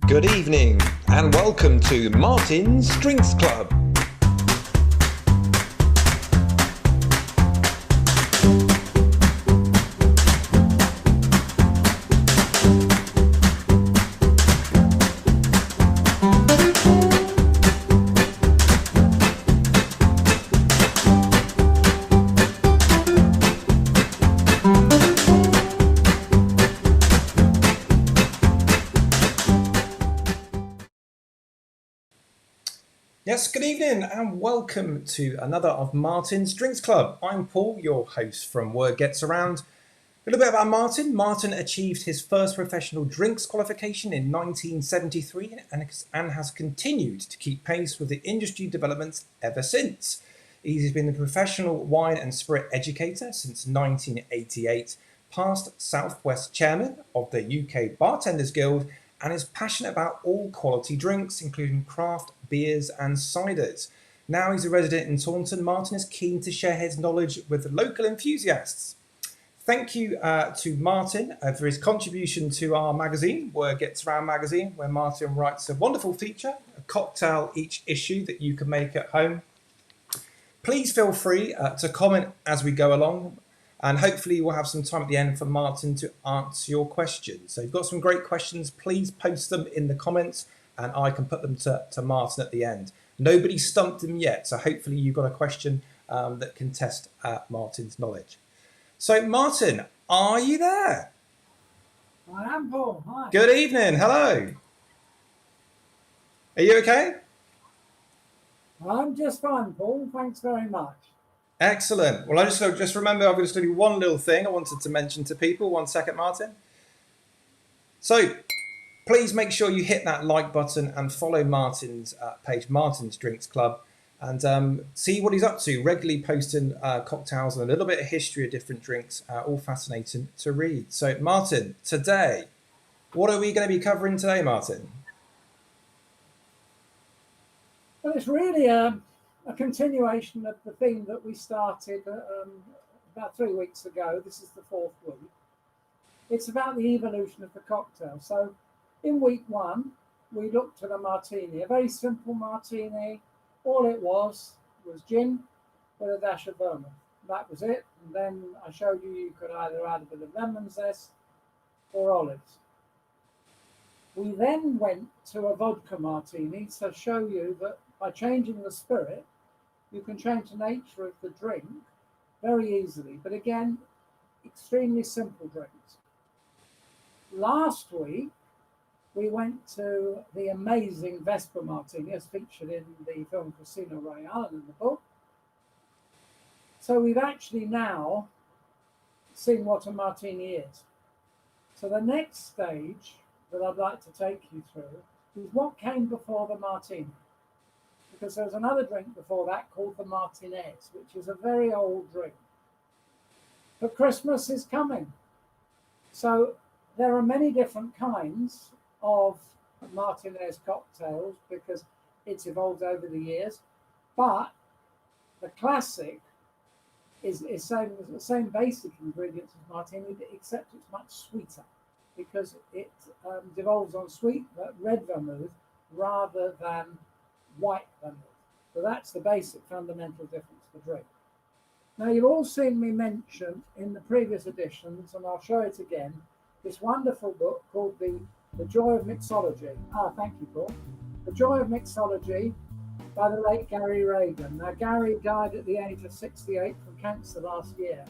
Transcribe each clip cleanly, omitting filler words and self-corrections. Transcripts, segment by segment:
Good evening and welcome to Martin's Drinks Club. Yes, good evening and welcome to another of Martin's Drinks Club. I'm Paul, your host from Word Gets Around. A little bit about Martin. Martin achieved his first professional drinks qualification in 1973 and has continued to keep pace with the industry developments ever since. He's been a professional wine and spirit educator since 1988, past Southwest chairman of the UK Bartenders Guild, and is passionate about all quality drinks, including craft beers and ciders. Now he's a resident in Taunton. Martin is keen to share his knowledge with local enthusiasts. Thank you to Martin for his contribution to our magazine, Word Gets Around magazine, where Martin writes a wonderful feature, a cocktail each issue that you can make at home. Please feel free to comment as we go along, and hopefully we'll have some time at the end for Martin to answer your questions. So if you've got some great questions, please post them in the comments and I can put them to Martin at the end. Nobody stumped him yet, so hopefully you've got a question that can test Martin's knowledge. So Martin, are you there? I am, Paul. Hi. Good evening. Hello. Are you okay? I'm just fine, Paul. Thanks very much. Excellent. Well, I just remember I've got to do one little thing I wanted to mention to people. 1 second, Martin. So please make sure you hit that like button and follow Martin's page, Martin's Drinks Club, and see what he's up to. Regularly posting cocktails and a little bit of history of different drinks, all fascinating to read. So Martin, today, what are we going to be covering today, Martin? Well, it's really a continuation of the theme that we started about 3 weeks ago. This is the 4th week. It's about the evolution of the cocktail. So in week 1, we looked at a martini, a very simple martini. All it was gin with a dash of vermouth. That was it. And then I showed you could either add a bit of lemon zest or olives. We then went to a vodka martini to show you that by changing the spirit, you can change the nature of the drink very easily. But again, extremely simple drinks. Last week, we went to the amazing Vesper Martini, as featured in the film Casino Royale and in the book. So we've actually now seen what a martini is. So the next stage that I'd like to take you through is what came before the martini. Because there's another drink before that called the Martinez, which is a very old drink. But Christmas is coming. So there are many different kinds of Martinez cocktails because it's evolved over the years. But the classic is the same basic ingredients as Martini, except it's much sweeter because it devolves on sweet red vermouth rather than white vermouth. So that's the basic fundamental difference of the drink. Now, you've all seen me mention in the previous editions, and I'll show it again, this wonderful book called The Joy of Mixology. Thank you, Paul. The Joy of Mixology by the late Gary Regan. Now, Gary died at the age of 68 from cancer last year.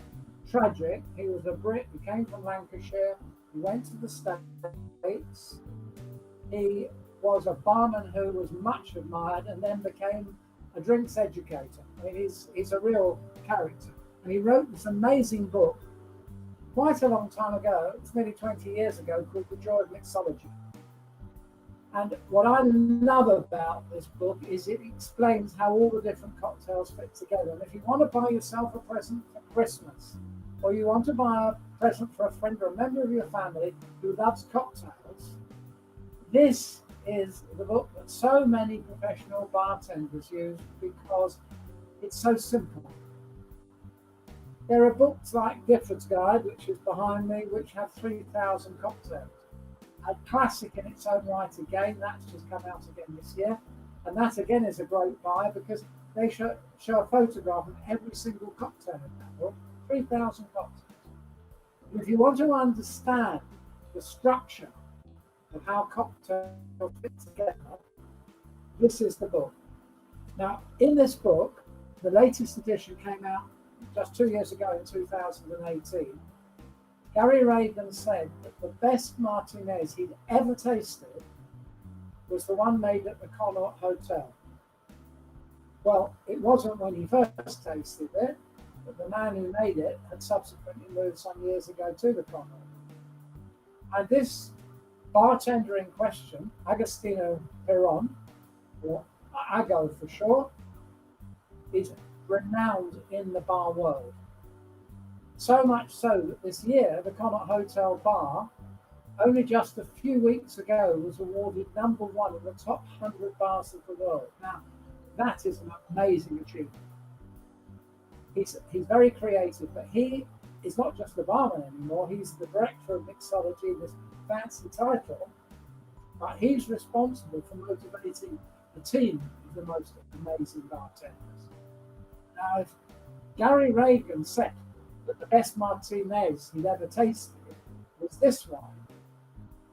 Tragic. He was a Brit. He came from Lancashire. He went to the States. He was a barman who was much admired and then became a drinks educator. I mean, he's a real character. And he wrote this amazing book quite a long time ago, it's nearly 20 years ago, called The Joy of Mixology. And what I love about this book is it explains how all the different cocktails fit together. And if you want to buy yourself a present for Christmas, or you want to buy a present for a friend or a member of your family who loves cocktails, this is the book that so many professional bartenders use because it's so simple. There are books like Gifford's Guide, which is behind me, which have 3,000 cocktails. a classic in its own right again. That's just come out again this year. And that again is a great buy because they show a photograph of every single cocktail in that book, 3,000 cocktails. And if you want to understand the structure of how cocktails fit together, this is the book. Now, in this book, the latest edition came out just 2 years ago in 2018. Gary Regan said that the best Martinez he'd ever tasted was the one made at the Connaught Hotel. Well, it wasn't when he first tasted it, but the man who made it had subsequently moved some years ago to the Connaught. And this bartender in question, Ago Peronne, or Ago for short, is renowned in the bar world. So much so that this year, the Connaught Hotel bar, only just a few weeks ago, was awarded #1 in the top 100 bars of the world. Now, that is an amazing achievement. He's very creative, but he is not just the barman anymore. He's the director of Mixology, this fancy title, but he's responsible for motivating the team of the most amazing bartenders. Now, if Gary Regan said that the best Martinez he'd ever tasted was this one,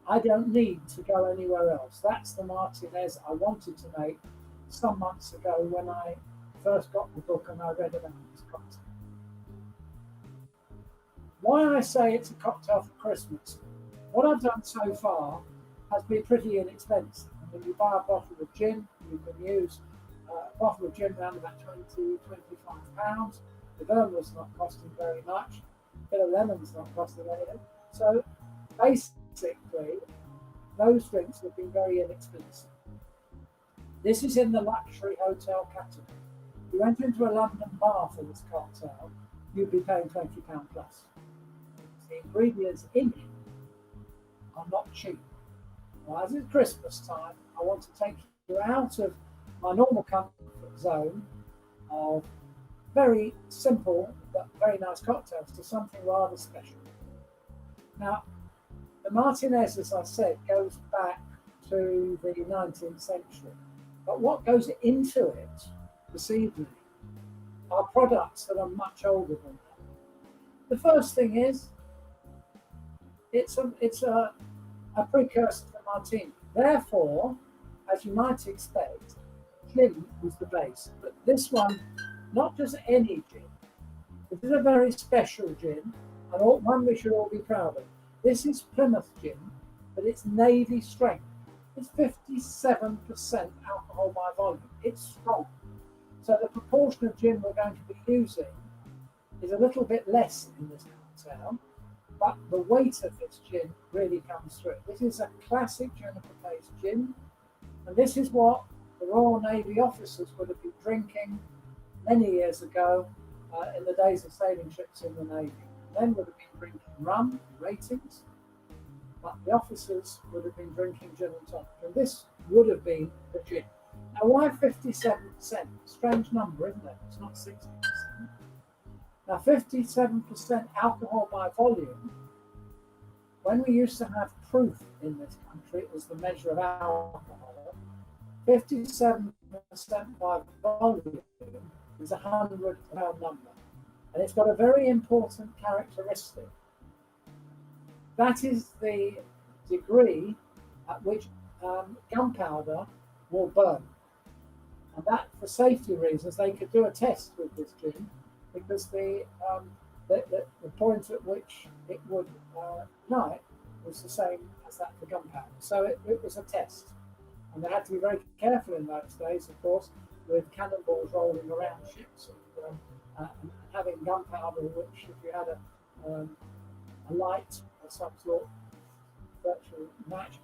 I don't need to go anywhere else. That's the Martinez I wanted to make some months ago when I first got the book and I read about this cocktail. Why I say it's a cocktail for Christmas, what I've done so far has been pretty inexpensive. I mean, you buy a bottle of gin, you can use a bottle of gin around about £20–25. The vermouth's not costing very much. A bit of lemon's not costing anything. So basically, those drinks have been very inexpensive. This is in the luxury hotel category. If you went into a London bar for this cocktail, you'd be paying £20 plus. The ingredients in it are not cheap. Well, as it's Christmas time, I want to take you out of my normal comfort zone of very simple but very nice cocktails to something rather special. Now, the Martinez, as I said, goes back to the 19th century. But what goes into it this evening are products that are much older than that. The first thing is, it's a precursor to Martini. Therefore, as you might expect, gin was the base. But this one, not just any gin, this is a very special gin, and one we should all be proud of. This is Plymouth gin, but it's Navy strength. It's 57% alcohol by volume. It's strong. So the proportion of gin we're going to be using is a little bit less in this cocktail, but the weight of this gin really comes through. This is a classic juniper-based gin, and this is what the Royal Navy officers would have been drinking many years ago in the days of sailing ships in the Navy. Men would have been drinking rum, ratings, but the officers would have been drinking gin and tonic. And this would have been the gin. Now, why 57%? Strange number, isn't it? It's not 60%. Now, 57% alcohol by volume, when we used to have proof in this country as the measure of alcohol, 57% by volume is a 100-pound number. And it's got a very important characteristic. That is the degree at which gunpowder will burn. And that, for safety reasons, they could do a test with this gin because the point at which it would ignite was the same as that for gunpowder. So it was a test. And they had to be very careful in those days, of course, with cannonballs rolling around ships and having gunpowder, which if you had a light of some sort, virtual match,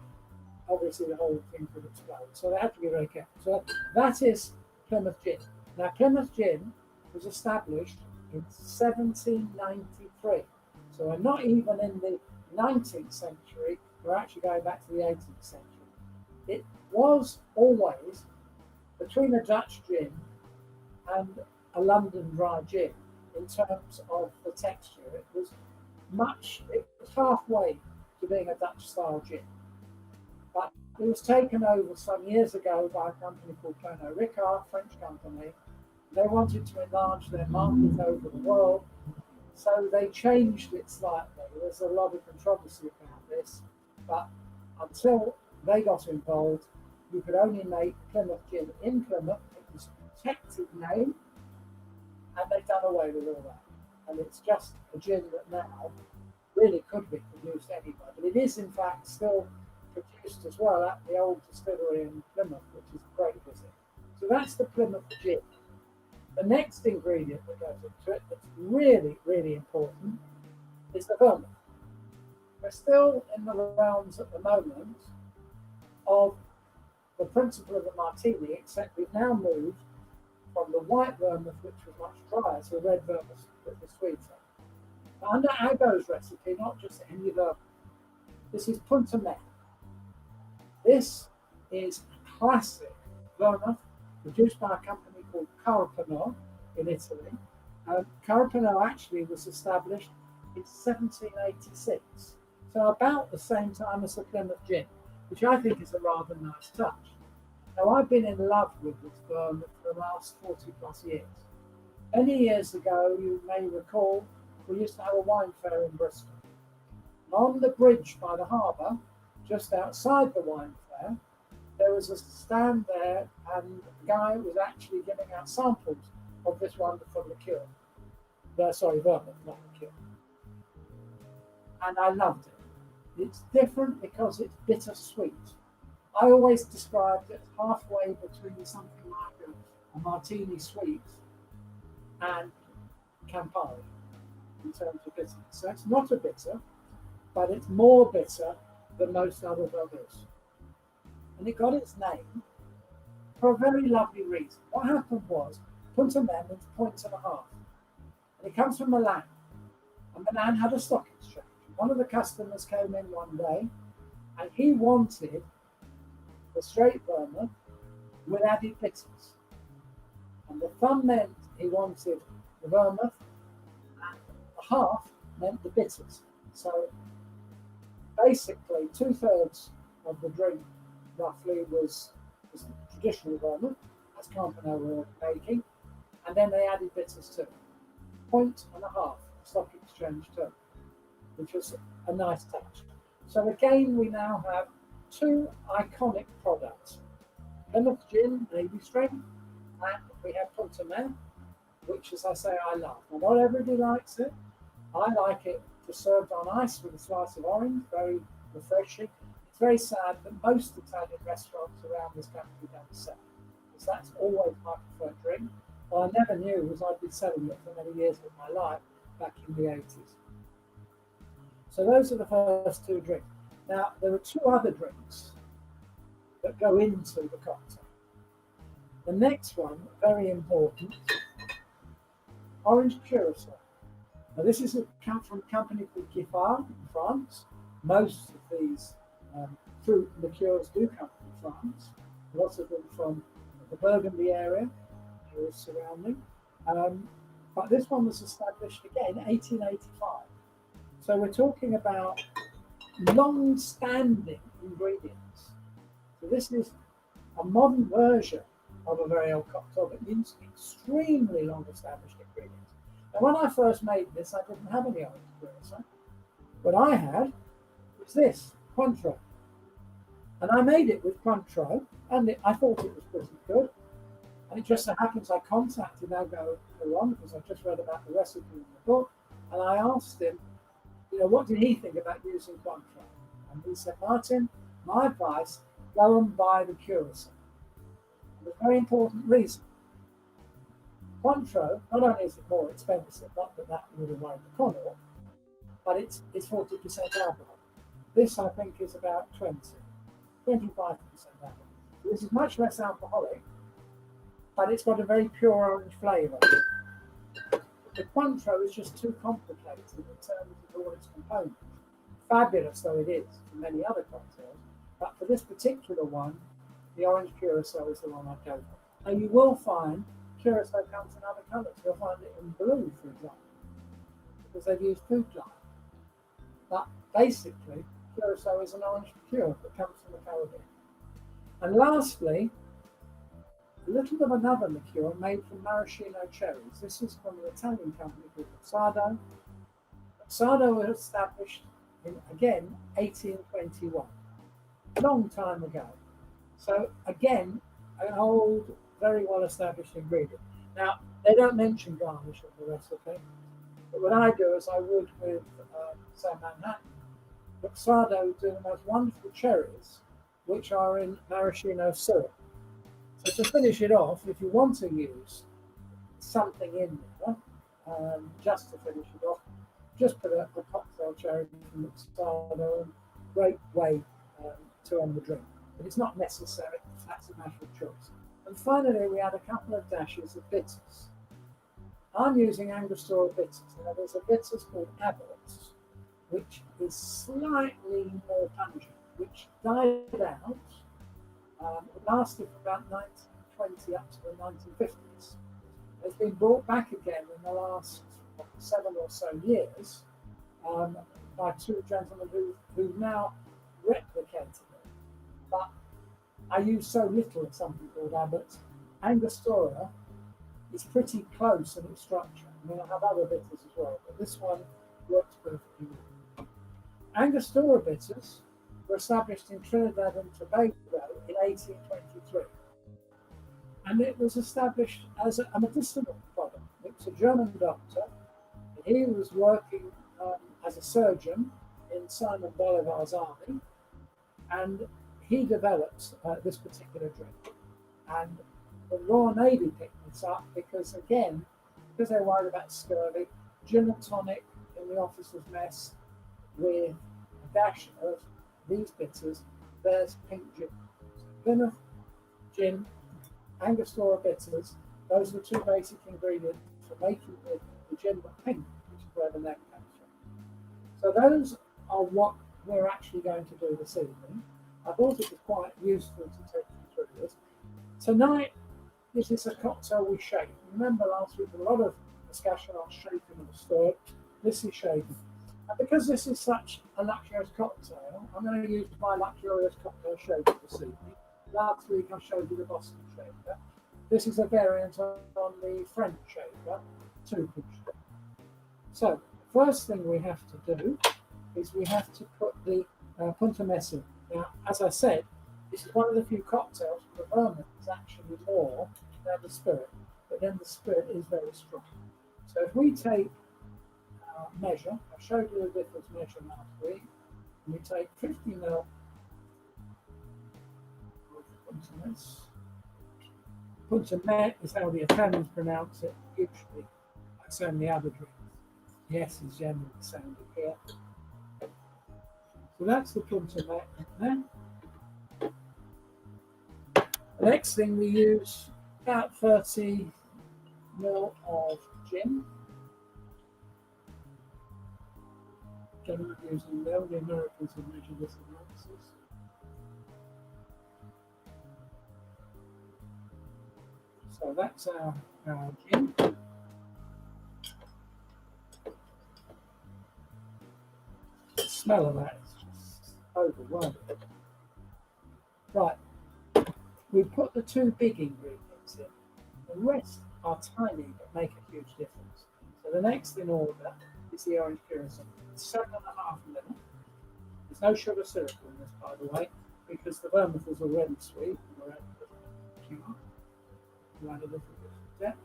obviously the whole thing could explode. So they had to be very careful. So that is Plymouth Gin. Now, Plymouth Gin was established in 1793. So we're not even in the 19th century, we're actually going back to the 18th century. It was always between a Dutch gin and a London dry gin in terms of the texture. It was halfway to being a Dutch style gin. It was taken over some years ago by a company called Connaught Hotel, French company. They wanted to enlarge their market over the world, so they changed it slightly. There's a lot of controversy about this, but until they got involved, you could only make Plymouth gin in Plymouth. It was a protected name, and they've done away with all that. And it's just a gin that now really could be produced anywhere. But it is, in fact, still produced as well at the old distillery in Plymouth, which is a great visit. So that's the Plymouth gin. The next ingredient that goes into it that's really, really important is the vermouth. We're still in the realms at the moment of the principle of the Martini, except we've now moved from the white vermouth, which was much drier, to red vermouth, which was sweeter. Now, under Ago's recipe, not just any vermouth, this is Punta Mer. This is a classic vermouth produced by a company called Peronne in Italy. Peronne actually was established in 1786, so about the same time as the Plymouth gin, which I think is a rather nice touch. Now, I've been in love with this vermouth for the last 40 plus years. Many years ago, you may recall, we used to have a wine fair in Bristol. And on the bridge by the harbour, just outside the wine fair, there was a stand there, and the guy was actually giving out samples of this wonderful liqueur. Vermouth, not liqueur. And I loved it. It's different because it's bittersweet. I always described it as halfway between something like a Martini sweet and Campari in terms of bitterness. So it's not a bitter, but it's more bitter than most other vermouths. And it got its name for a very lovely reason. What happened was, Punta Mer means point and a half. And it comes from Milan. And Milan had a stock exchange. One of the customers came in one day, and he wanted the straight vermouth with added bitters. And the thumb meant he wanted the vermouth, and the half meant the bitters. So basically, 2/3 of the drink roughly was traditional vermouth, as Campano were making, and then they added bitters too. Point and a half stock exchange term, which was a nice touch. So again, we now have two iconic products: Plymouth gin, navy strength, and we have Punta Mer, which, as I say, I love. Now, not everybody likes it. I like it just served on ice with a slice of orange, very refreshing. It's very sad that most Italian restaurants around this country don't sell it, because that's always my preferred drink. What I never knew was I'd been selling it for many years of my life back in the 80s. So those are the first two drinks. Now, there are two other drinks that go into the cocktail. The next one, very important, orange curacao. Now, this is come from a company called Giffard in France. Most of these fruit liqueurs do come from France. Lots of them from the Burgundy area surrounding. But this one was established again in 1885. So we're talking about long-standing ingredients. So this is a modern version of a very old cocktail, but using extremely long-established ingredients. Now, when I first made this, I didn't have any orange curacao. What I had was this, Cointreau. And I made it with Cointreau, and I thought it was pretty good. And it just so happens I contacted Ago Peronne, because I just read about the recipe in the book, and I asked him, what did he think about using Cointreau? And he said, Martin, my advice, go and buy the curacao. For a very important reason. Cointreau, not only is it more expensive, not that that would have worried the Connaught, but it's 40% alcohol. This, I think, is about 25% alcohol. So this is much less alcoholic, but it's got a very pure orange flavour. The Cointreau is just too complicated in terms of all its components. Fabulous though it is for many other cocktails, but for this particular one, the orange curacao is the one I'd go for. Now, you will find curacao comes in other colours. You'll find it in blue, for example, because they've used food dye. But basically, curacao is an orange liqueur that comes from the Caribbean. And lastly, a little of another liqueur made from maraschino cherries. This is from an Italian company called Luxardo. Luxardo was established in, again, 1821, a long time ago. So again, an old, very well established ingredient. Now, they don't mention garnish in the recipe, but what I do is I would with, say, Manhattan. Luxardo do the most wonderful cherries, which are in maraschino syrup. So to finish it off, if you want to use something in there, just to finish it off, just put a cocktail cherry from Luxardo, and great way to end the drink. But it's not necessary, that's a matter of choice. And finally, we add a couple of dashes of bitters. I'm using Angostura bitters. Now, there's a bitters called Abbott's, which is slightly more pungent, which died out. It lasted from about 1920 up to the 1950s. It's been brought back again in the last 7 or so years by two gentlemen who've now replicated it. But I use so little of something called Abbott's. Angostura is pretty close in its structure. I mean, I have other bitters as well, but this one works perfectly well. Angostura bitters were established in Trinidad and Tobago in 1823. And it was established as a medicinal product. It was a German doctor, and he was working as a surgeon in Simon Bolivar's army, and he developed this particular drink. And the Royal Navy picked this up because, again, because they were worried about scurvy, gin and tonic in the officers' mess with a dash of these bitters. There's pink gin. So Plymouth gin, Angostura bitters, those are the two basic ingredients for making the gin but pink, which is where the name comes from. So those are what we're actually going to do this evening. I thought it was quite useful to take you through this. Tonight, this is a cocktail we shake. Remember last week, a lot of discussion on shaken and stirred. This is shaken. And because this is such a luxurious cocktail, I'm going to use my luxurious cocktail shaker this evening. Last week I showed you the Boston shaker. This is a variant on the French shaker, 2-pinch. So, the first thing we have to do is we have to put the Punta Mess in. Now, as I said, this is one of the few cocktails where the vermouth is actually more than the spirit, but then the spirit is very strong. So if we take measure, I showed you the difference measure last week, and we take 50 ml of Punta Mess. Punta Met is how the Italians pronounce it, usually, like so many other drinks. The S is generally sounded here. So that's the Punta Met there. The next thing we use about 30 ml of gin. Generally using the only Americans who measure this in ounces. So that's our gin. The smell of that is just overwhelming. Right. We put the two big ingredients in. The rest are tiny but make a huge difference. So the next in order is the orange curacao. It's 7.5 ml. There's no sugar syrup in this, by the way, because the vermouth is already sweet. We're adding a little bit of add a little bit of depth.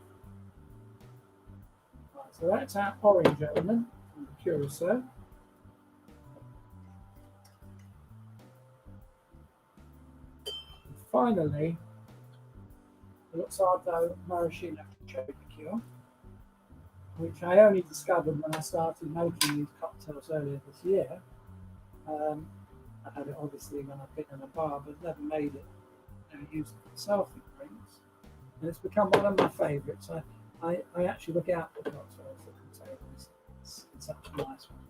Right, so that's our orange element from the curacao. Finally, the Luxardo maraschino cherry liqueur, which I only discovered when I started making these cocktails earlier this year. I had it obviously when I've been in a bar, but never made it, never used it myself in drinks. And it's become one of my favourites. I actually look out for cocktails that contain this. It's such a nice one.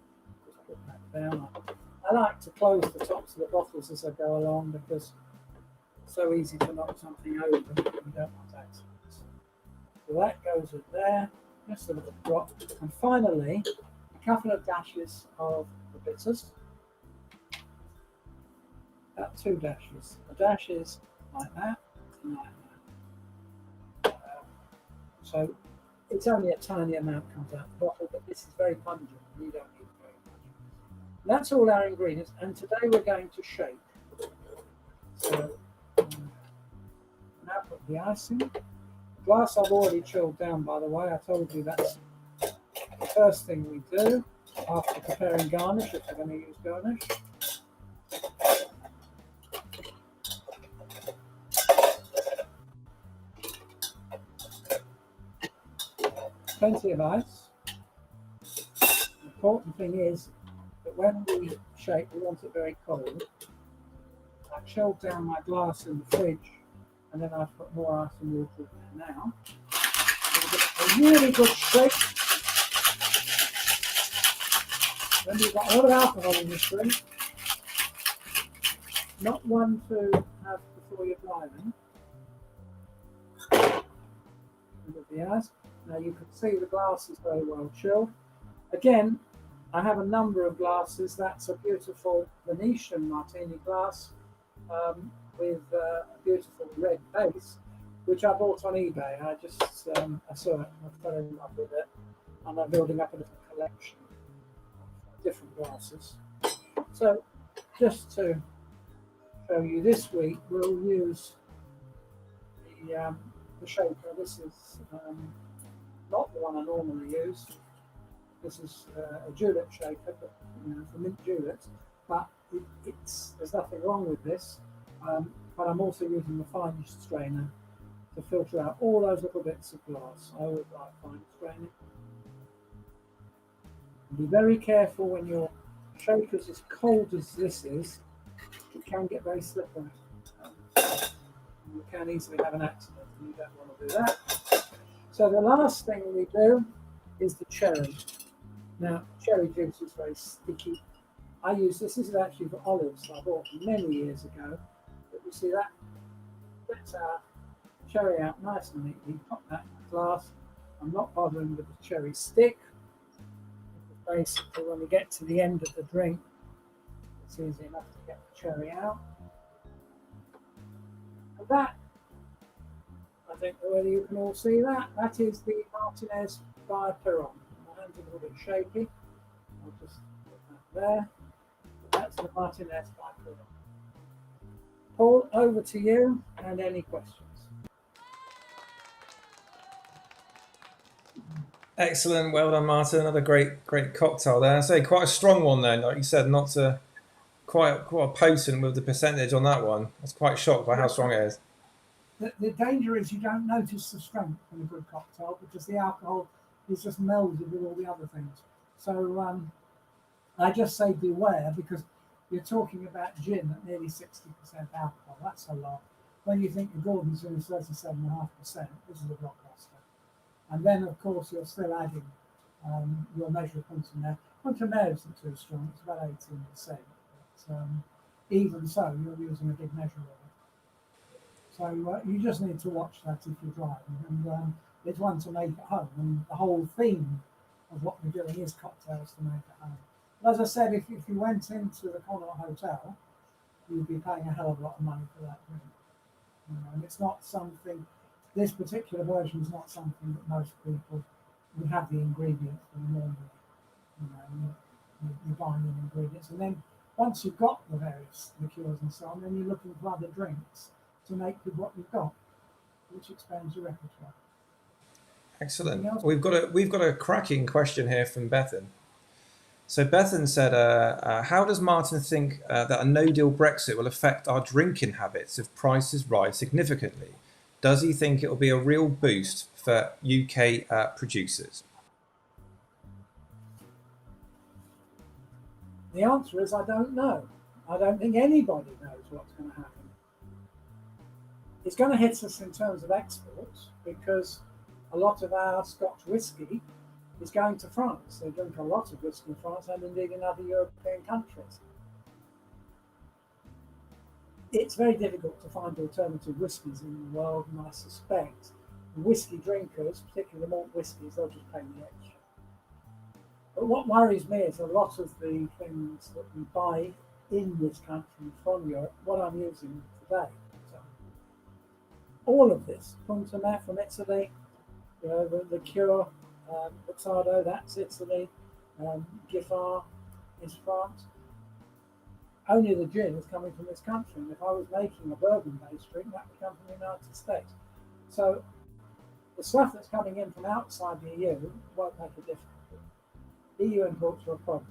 Just put that down. I like to close the tops of the bottles as I go along because so easy to knock something over if you don't want accidents. So that goes in there, just a little drop. And finally, a couple of dashes of the bitters. About 2 dashes. A dash is like that, and like that. So it's only a tiny amount comes out the bottle, but this is very pungent. You don't need very much. That's all our ingredients, and today we're going to shake. So now put the ice in. The glass I've already chilled down, by the way. I told you that's the first thing we do after preparing garnish, if we're going to use garnish. Plenty of ice. The important thing is that when we shake, we want it very cold. I've chilled down my glass in the fridge, and then I've put more ice and water in there now. A really good shake. When you've got a lot of alcohol in this drink, not one to have before you're driving. With the ice. Now you can see the glass is very well chilled. Again, I have a number of glasses. That's a beautiful Venetian Martini glass with a beautiful red base, which I bought on eBay. I saw it, I fell in love with it, and I'm building up a little collection of different glasses. So, just to show you, this week we'll use the shaker. This is not the one I normally use. This is a julep shaker, but, for mint juleps. But there's nothing wrong with this. But I'm also using the finest strainer to filter out all those little bits of glass. I always like fine straining. Be very careful when your shaker's as cold as this is. It can get very slippery. You can easily have an accident, and you don't want to do that. So the last thing we do is the cherry. Now, cherry juice is very sticky. I use this is actually for olives I bought many years ago. But you see that gets our cherry out nice and neatly. Pop that in the glass. I'm not bothering with the cherry stick. Basically, when we get to the end of the drink, it's easy enough to get the cherry out. And that, I think whether you can all see that, that is the Martinez by Peronne. My hand's a little bit shaky. I'll just put that there. That's the Martinez by Peronne. Paul, over to you, and any questions. Excellent, well done, Martin. Another great cocktail there. I say quite a strong one then, like you said, not quite potent with the percentage on that one. I was quite shocked by how strong it is. The danger is you don't notice the strength in a good cocktail because the alcohol is just melded with all the other things. So I just say beware, because you're talking about gin at nearly 60% alcohol. That's a lot. When you think the Gordon's in 37.5%, this is a blockbuster. And then, of course, you're still adding your measure of Contenaire. Contenaire isn't too strong, it's about 18%. But even so, you're using a big measure of it. So you just need to watch that if you're driving. And it's one to make at home. And the whole theme of what we're doing is cocktails to make at home. But as I said, if you went into the Connaught Hotel, you'd be paying a hell of a lot of money for that drink. And it's not something, this particular version is not something that most people would have the ingredients for normally. You're buying in ingredients. And then once you've got the various liqueurs and so on, then you're looking for other drinks to make with what you've got, which expands your repertoire. Excellent. We've got a cracking question here from Bethan. So Bethan said, how does Martin think that a no-deal Brexit will affect our drinking habits if prices rise significantly? Does he think it will be a real boost for UK producers? The answer is I don't know. I don't think anybody knows what's going to happen. It's going to hit us in terms of exports because a lot of our Scotch whisky is going to France. They drink a lot of whisky in France and indeed in other European countries. It's very difficult to find alternative whiskies in the world, and I suspect the whisky drinkers, particularly the malt whiskies, they'll just pay the extra. But what worries me is a lot of the things that we buy in this country from Europe, what I'm using today. So all of this, Punta from Italy, the Cure, Mixology, that's Italy, Giffard is France. Only the gin is coming from this country. And if I was making a bourbon-based drink, that would come from the United States. So the stuff that's coming in from outside the EU won't make a difference. EU imports are a problem.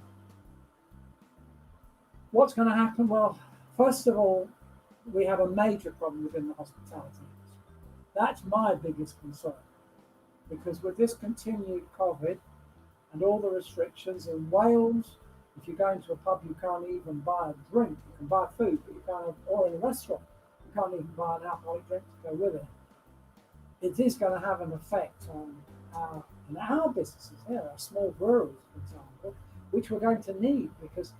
What's going to happen? Well, first of all, we have a major problem within the hospitality industry. That's my biggest concern, because with this continued COVID and all the restrictions in Wales, if you go into a pub, you can't even buy a drink. You can buy food, but you can't, or in a restaurant, you can't even buy an alcoholic drink to go with it. It is going to have an effect on our businesses here, our small breweries, for example, which we're going to need, because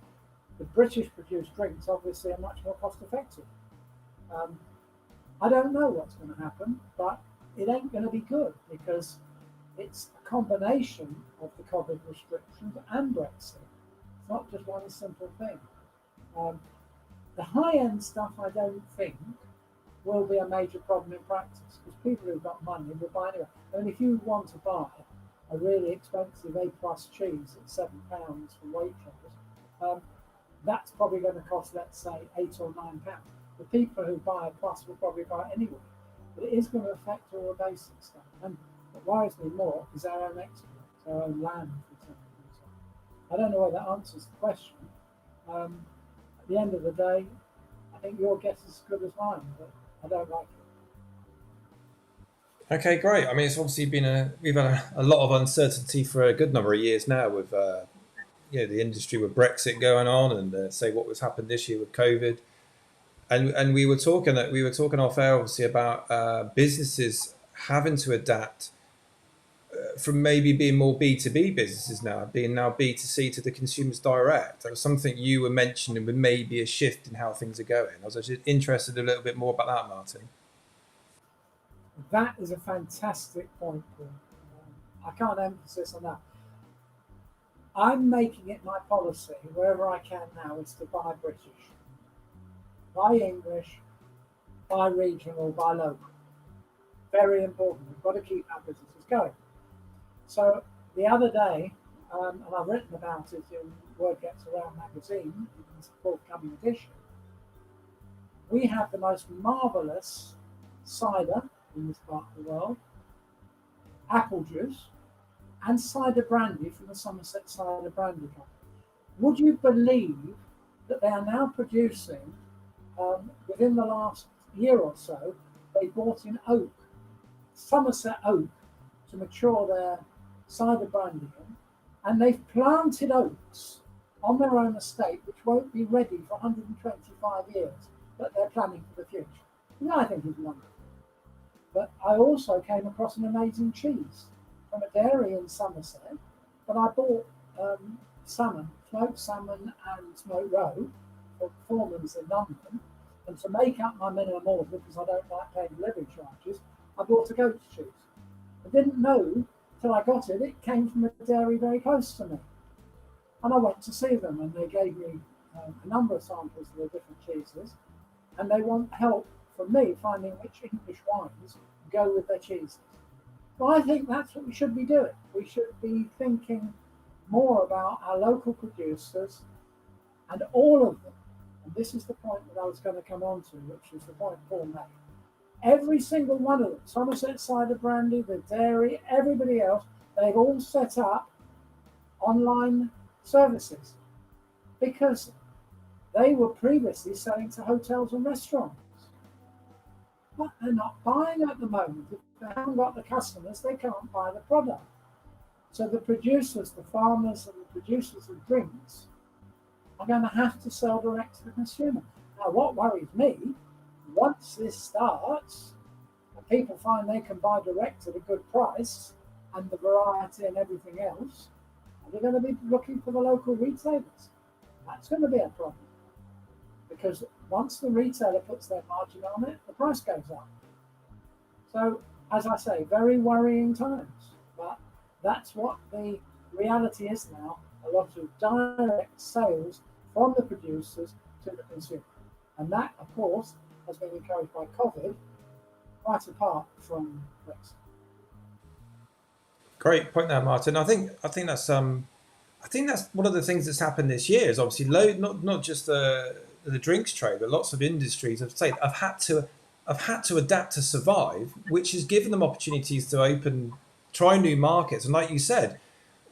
the British produced drinks obviously are much more cost effective. I don't know what's going to happen, but it ain't going to be good, because it's a combination of the COVID restrictions and Brexit. It's not just one simple thing. The high-end stuff, I don't think, will be a major problem in practice, because people who've got money will buy anyway. I mean, if you want to buy a really expensive A+ cheese at £7 for Waitrose, that's probably going to cost, let's say, £8 or £9. The people who buy a plus will probably buy it anyway, but it is going to affect all the basic stuff. And what worries me more is our own exports, our own land, for example. I don't know whether that answers the question. At the end of the day, I think your guess is as good as mine, but I don't like it. Okay, great. I mean, it's obviously been we've had a lot of uncertainty for a good number of years now with the industry with Brexit going on, and say what was happened this year with COVID, and we were talking off air obviously about businesses having to adapt from maybe being more B2B businesses now, being now B2C to the consumers direct. That was something you were mentioning with maybe a shift in how things are going. I was actually interested a little bit more about that, Martin. That is a fantastic point, Paul. I can't emphasize on that. I'm making it my policy, wherever I can now, is to buy British, buy English, buy regional, buy local. Very important. We've got to keep our businesses going. So the other day, and I've written about it in Word Gets Around magazine, in its forthcoming edition, we have the most marvellous cider in this part of the world, apple juice, and cider brandy from the Somerset Cider Brandy Company. Would you believe that they are now producing, within the last year or so, they brought in oak, Somerset oak, to mature their cider brandy in, and they've planted oaks on their own estate which won't be ready for 125 years, but they're planning for the future. And I think is wonderful. But I also came across an amazing cheese from a dairy in Somerset, but I bought salmon, smoked salmon and smoked roe for Foreman's in London, and to make up my minimum order, because I don't like paying delivery charges, I bought a goat's cheese. I didn't know till I got it, it came from a dairy very close to me. And I went to see them, and they gave me a number of samples of the different cheeses, and they want help from me finding which English wines go with their cheeses. Well, I think that's what we should be doing. We should be thinking more about our local producers, and all of them. And this is the point that I was going to come on to, which is the point Paul made. Every single one of them, Somerset Cider Brandy, the dairy, everybody else, they've all set up online services, because they were previously selling to hotels and restaurants. But they're not buying at the moment. If they haven't got the customers, they can't buy the product. So the producers, the farmers and the producers of drinks are going to have to sell direct to the consumer. Now, what worries me, once this starts, and people find they can buy direct at a good price, and the variety and everything else, they're going to be looking for the local retailers. That's going to be a problem. Because once the retailer puts their margin on it, the price goes up. So, as I say, very worrying times. But that's what the reality is now. A lot of direct sales from the producers to the consumer. And that, of course, has been encouraged by COVID. quite apart from Brexit. Great point there, Martin. I think that's one of the things that's happened this year is obviously not just the drinks trade, but lots of industries have had to adapt to survive, which has given them opportunities to try new markets. And like you said,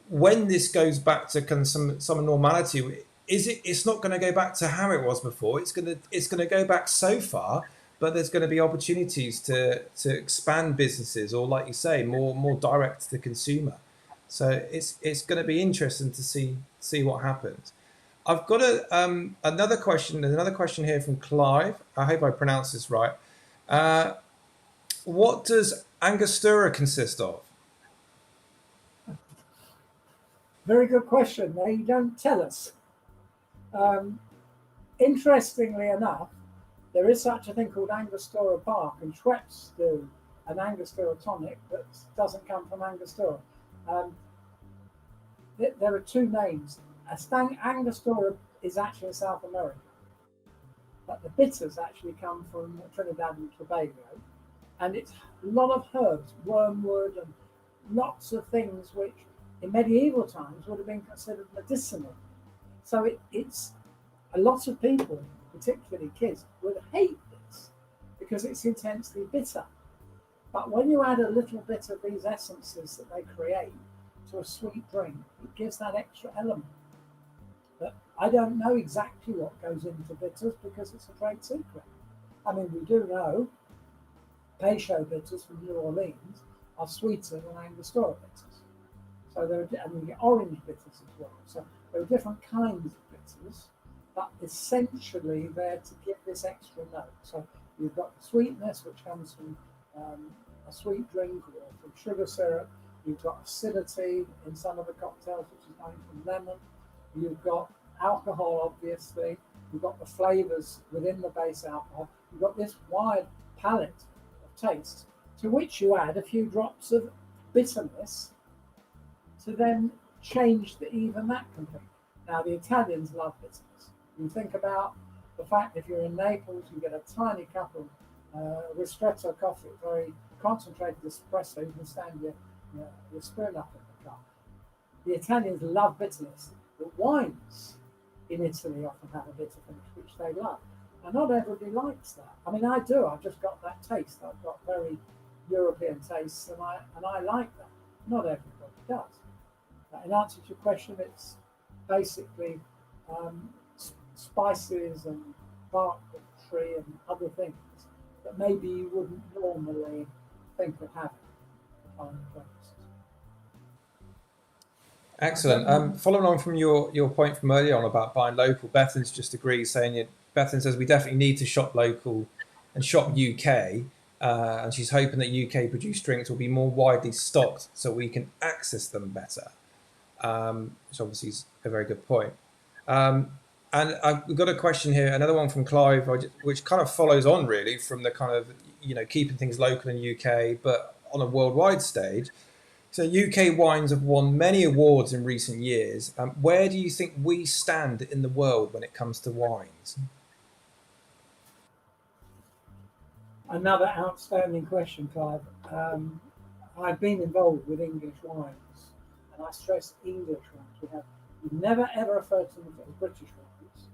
when this goes back to kind of some normality, it's not going to go back to how it was before. It's going to go back so far, but there's going to be opportunities to expand businesses, or like you say, more direct to the consumer. So it's going to be interesting to see what happens. I've got another question. There's another question here from Clive. I hope I pronounced this right. What does Angostura consist of? Very good question. They don't tell us. Interestingly enough, there is such a thing called Angostura Park, and Schweppes do an Angostura tonic that doesn't come from Angostura. There are two names. Angostura is actually in South America, but the bitters actually come from Trinidad and Tobago, and it's a lot of herbs, wormwood, and lots of things which in medieval times would have been considered medicinal. So it's a lot of people, particularly kids, would hate this because it's intensely bitter. But when you add a little bit of these essences that they create to a sweet drink, it gives that extra element. But I don't know exactly what goes into bitters because it's a trade secret. I mean, we do know Peychaud bitters from New Orleans are sweeter than Angostura bitters. So and you get orange bitters as well. So there are different kinds of bitters, but essentially they're to give this extra note. So you've got the sweetness, which comes from a sweet drink or from sugar syrup. You've got acidity in some of the cocktails, which is coming from lemon. You've got alcohol, obviously. You've got the flavors within the base alcohol. You've got this wide palette of taste, to which you add a few drops of bitterness to then change even that completely. Now, the Italians love bitterness. You think about the fact if you're in Naples, you get a tiny cup of ristretto coffee, very concentrated espresso. You can stand your spoon up in the cup. The Italians love bitterness. The wines in Italy often have a bitter finish, which they love. And not everybody likes that. I mean, I do. I've just got that taste. I've got very European tastes, and I like that. Not everybody does. In answer to your question, it's basically spices and bark of tree and other things that maybe you wouldn't normally think of having for fine purposes. Excellent. Following on from your point from earlier on about buying local, Bethan's just agrees, saying Bethan says we definitely need to shop local and shop UK, and she's hoping that UK produced drinks will be more widely stocked so we can access them better. Which obviously is a very good point. And we've got a question here, another one from Clive, which kind of follows on really from the kind of, keeping things local in UK, but on a worldwide stage. So UK wines have won many awards in recent years. Where do you think we stand in the world when it comes to wines? Another outstanding question, Clive. I've been involved with English wines, and I stress English wines. We never ever refer to them as British wines,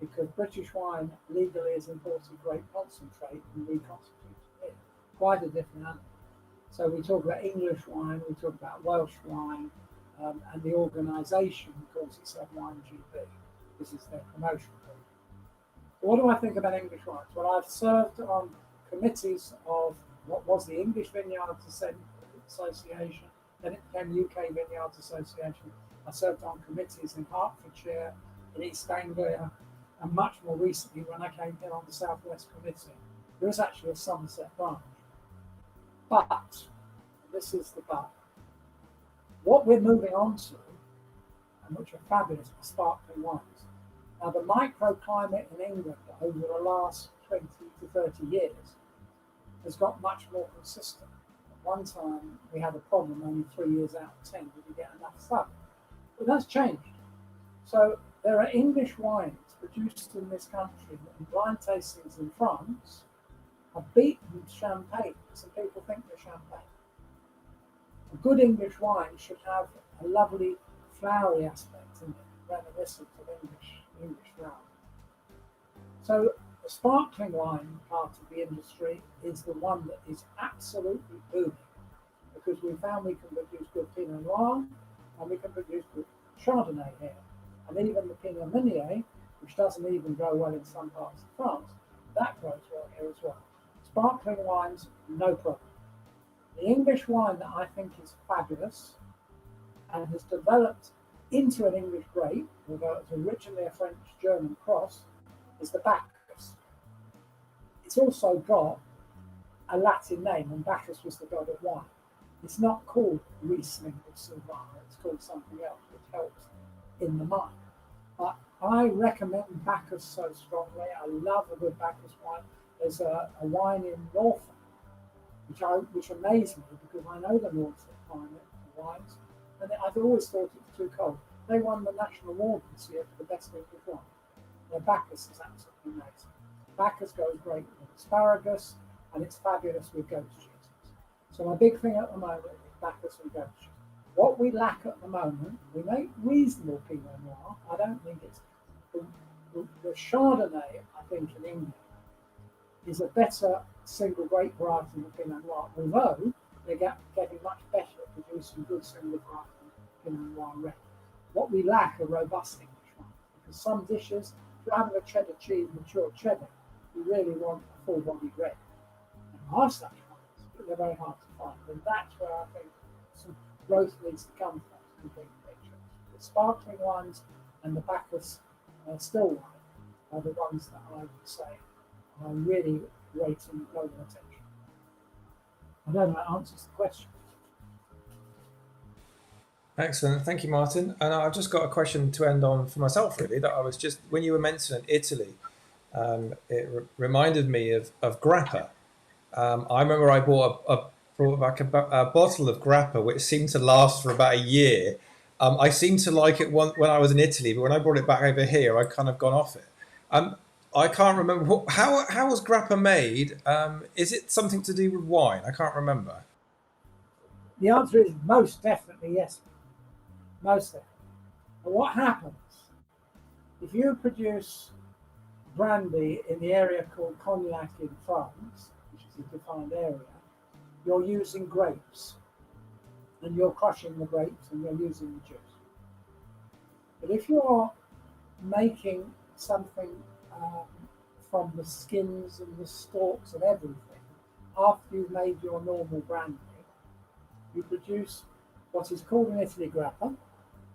because British wine legally is imported grape concentrate and reconstituted it. Quite a different animal. So we talk about English wine, we talk about Welsh wine, and the organisation calls itself Wine GB. This is their promotion program. What do I think about English wines? Well, I've served on committees of what was the English Vineyards Association, then it became UK Vineyards Association. I served on committees in Hertfordshire, in East Anglia, and much more recently when I came here on the South West Committee. There was actually a Somerset branch. But, this is the but, what we're moving on to, and which are fabulous, are sparkling wines. Now, the microclimate in England over the last 20 to 30 years has got much more consistent. At one time, we had a problem only 3 years out of 10 did we get enough sun. But that's changed. So there are English wines produced in this country in blind tastings in France I've beaten champagne. Some people think they're champagne. A good English wine should have a lovely flowery aspect in it, reminiscent of English flower. So the sparkling wine part of the industry is the one that is absolutely booming, because we found we can produce good Pinot Noir and we can produce good Chardonnay here. And even the Pinot Meunier, which doesn't even grow well in some parts of France, that grows well here as well. Sparkling wines, no problem. The English wine that I think is fabulous and has developed into an English grape, although it was originally a French-German cross, is the Bacchus. It's also got a Latin name, and Bacchus was the god of wine. It's not called Riesling or Sylvaner, it's called something else, which helps in the mind. But I recommend Bacchus so strongly. I love a good Bacchus wine. There's a wine in Norfolk, which amazed me, because I know the Norfolk climate for wines, and I've always thought it was too cold. They won the national award this year for the best English wine. Their Bacchus is absolutely amazing. Bacchus goes great with asparagus, and it's fabulous with goat cheese. So my big thing at the moment is Bacchus and goat cheese. What we lack at the moment, we make reasonable Pinot Noir. I don't think it's the Chardonnay. I think in England is a better single grape variety than Pinot Noir, although they're getting much better at producing good single variety Pinot Noir red. What we lack are robust English wines, because some dishes, if you're having a cheddar cheese, mature cheddar, you really want a full-bodied red. And there are such wines, but they're very hard to find, and that's where I think some growth needs to come from to complete the picture. The sparkling wines and the Bacchus still wine are the ones that I would say are really rating global attention. I don't know if that answers the question. Excellent, thank you, Martin. And I've just got a question to end on for myself, really. That I was just, when you were mentioning Italy, it reminded me of grappa. I remember I brought back a bottle of grappa, which seemed to last for about a year. I seemed to like it when I was in Italy, but when I brought it back over here, I kind of gone off it. I can't remember how was grappa made. Is it something to do with wine? I can't remember. The answer is most definitely yes. Most definitely. But what happens if you produce brandy in the area called Cognac in France, which is a defined area? You're using grapes, and you're crushing the grapes, and you're using the juice. But if you're making something from the skins and the stalks and everything, after you've made your normal brandy, you produce what is called in Italy grappa,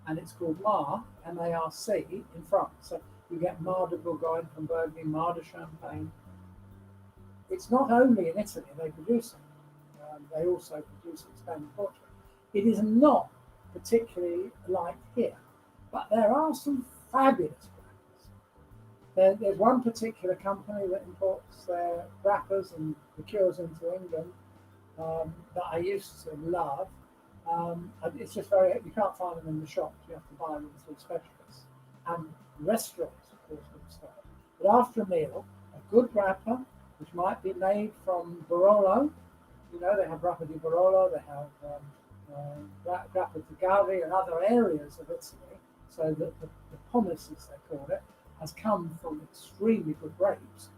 and it's called Mar, M-A-R-C, in France. So you get Mar de Bourgogne from Burgundy, Mar de Champagne. It's not only in Italy they produce it, they also produce it in Spain and Portugal. It is not particularly like here, but there are some fabulous grappas. There's one particular company that imports their grappas and liqueurs into England that I used to love. And it's just you can't find them in the shops, you have to buy them through specialists. And restaurants, of course, would start. But after a meal, a good grappa, which might be made from Barolo, they have grappa di Barolo, they have grappa di Gavi and other areas of Italy, so that the pomace, as they call it, has come from extremely good grapes.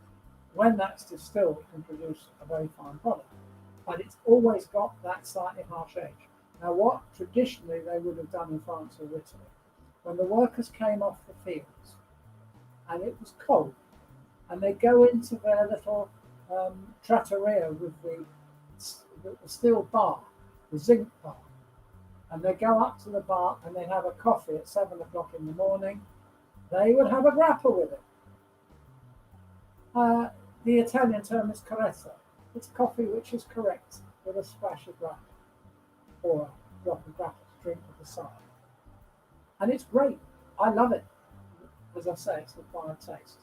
When that's distilled, it can produce a very fine product. But it's always got that slightly harsh edge. Now, what traditionally they would have done in France or Italy, when the workers came off the fields and it was cold, and they go into their little trattoria with the steel bar, the zinc bar, and they go up to the bar and they have a coffee at 7 o'clock in the morning, they would have a grappa with it. The Italian term is corretto. It's coffee which is correct with a splash of grappa, or a drop of grappa to drink with the side. And it's great. I love it. As I say, it's an acquired taste.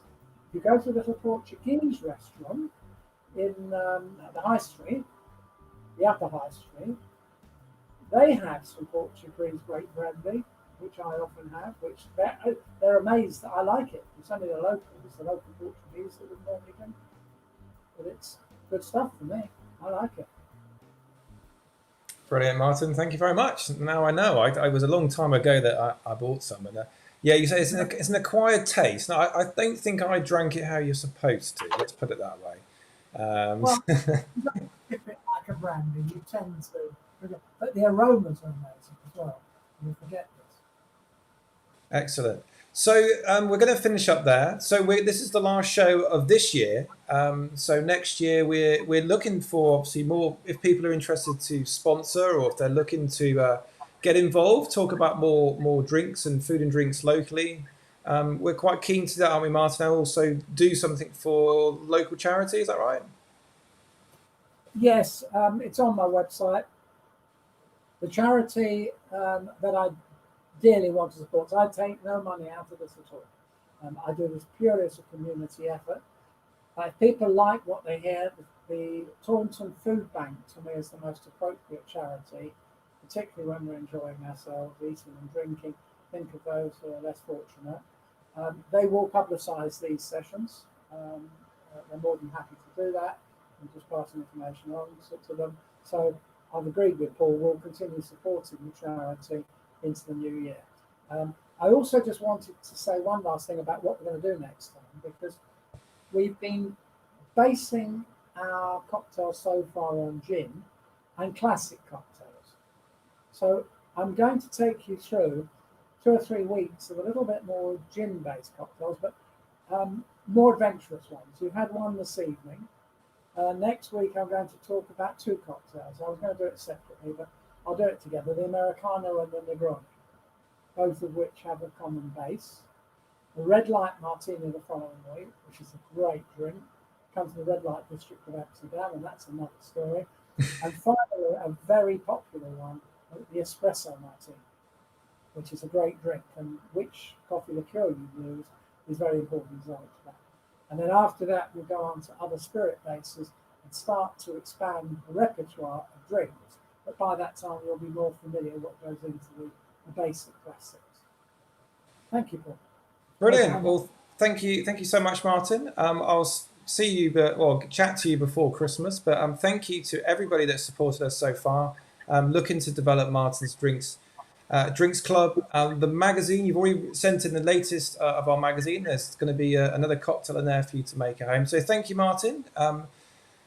If you go to a little Portuguese restaurant in the High Street, the Upper High Street, they have some Portuguese grape brandy, which I often have, which they're amazed that I like it. It's only the local Portuguese that would normally drink. But it's good stuff for me. I like it. Brilliant, Martin. Thank you very much. Now I know. I was a long time ago that I bought some. And yeah, you say it's an acquired taste. No, I don't think I drank it how you're supposed to. Let's put it that way. Well, you don't dip it like a brandy. You tend to forget, but the aromas are amazing as well. You forget this. Excellent. So we're going to finish up there. So this is the last show of this year. So next year we're looking for obviously more. If people are interested to sponsor, or if they're looking to get involved, talk about more drinks and food and drinks locally. We're quite keen to that, aren't we, Martin? Also do something for local charity. Is that right? Yes, it's on my website. The charity that I dearly want to support. So I take no money out of this at all. I do this purely as a community effort. If people like what they hear, the Taunton Food Bank to me is the most appropriate charity, particularly when we're enjoying ourselves, eating and drinking. Think of those who are less fortunate. They will publicise these sessions. They're more than happy to do that and just passing information on to them. So I've agreed with Paul, we'll continue supporting the charity into the new year. I also just wanted to say one last thing about what we're going to do next time, because we've been basing our cocktails so far on gin and classic cocktails. So I'm going to take you through 2 or 3 weeks of a little bit more gin-based cocktails, but more adventurous ones. You've had one this evening. Next week I'm going to talk about 2 cocktails. I was going to do it separately, but I'll do it together. The Americano and the Negroni, both of which have a common base. The red light Martini the following week, which is a great drink. Comes from the red light district of Amsterdam, and that's another story. And finally, a very popular one, the espresso Martini, which is a great drink, and which coffee liqueur you use is very important as well to that. And then after that, we'll go on to other spirit bases and start to expand the repertoire of drinks. But by that time, you'll be more familiar with what goes into the basic classics. Thank you, Paul. Brilliant. Well, thank you so much, Martin. I'll see you, chat to you before Christmas. But thank you to everybody that's supported us so far. Looking to develop Martin's Drinks Club. The magazine, you've already sent in the latest of our magazine. There's going to be another cocktail in there for you to make at home. So thank you, Martin.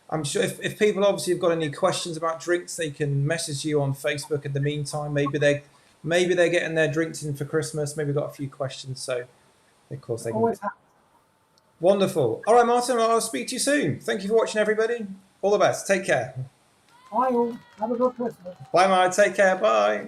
I'm sure if people obviously have got any questions about drinks, they can message you on Facebook in the meantime. Maybe they're getting their drinks in for Christmas. Maybe got a few questions. So of course they can. Always happy. Wonderful. All right, Martin, I'll speak to you soon. Thank you for watching, everybody. All the best. Take care. Bye all. Have a good Christmas. Bye, Martin. Take care. Bye.